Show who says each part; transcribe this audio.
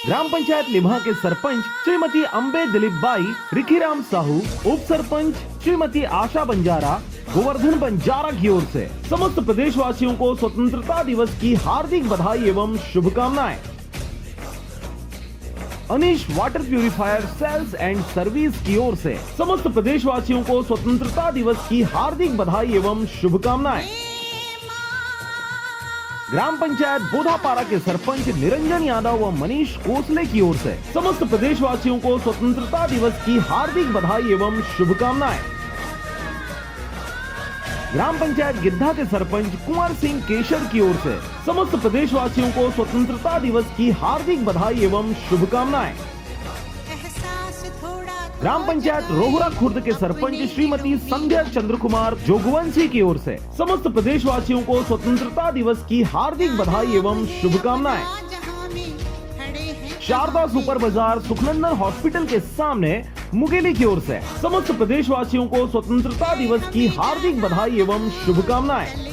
Speaker 1: ग्राम पंचायत लिम्हा के सरपंच श्रीमती अम्बे दिलीप बाई, रिखीराम साहू, उप सरपंच श्रीमती आशा बंजारा, गोवर्धन बंजारा की ओर से समस्त प्रदेशवासियों को स्वतंत्रता दिवस की हार्दिक बधाई एवं शुभकामनाएं। Anish water purifier sales and service की ओर से समस्त प्रदेशवासियों को स्वतंत्रता दिवस की हार्दिक बधाई एवं शुभकामनाएं। ग्राम पंचायत बोधापारा के सरपंच निरंजन यादव व मनीष कोसले की ओर से समस्त प्रदेशवासियों को स्वतंत्रता दिवस की हार्दिक बधाई एवं शुभकामनाएं। ग्राम पंचायत गिद्धा के सरपंच कुंवर सिंह केशर की ओर से समस्त प्रदेशवासियों को स्वतंत्रता दिवस की हार्दिक बधाई एवं शुभकामनाएं। ग्राम पंचायत रोहरा खुर्द के सरपंच श्रीमती संध्या चंद्र कुमार जोगवंशी की ओर से समस्त प्रदेशवासियों को स्वतंत्रता दिवस की हार्दिक बधाई एवं शुभकामनाएं। शारदा सुपर बाजार सुखनंदन हॉस्पिटल के सामने मुगेली की ओर से समस्त प्रदेशवासियों को स्वतंत्रता दिवस की हार्दिक बधाई एवं शुभकामनाएं।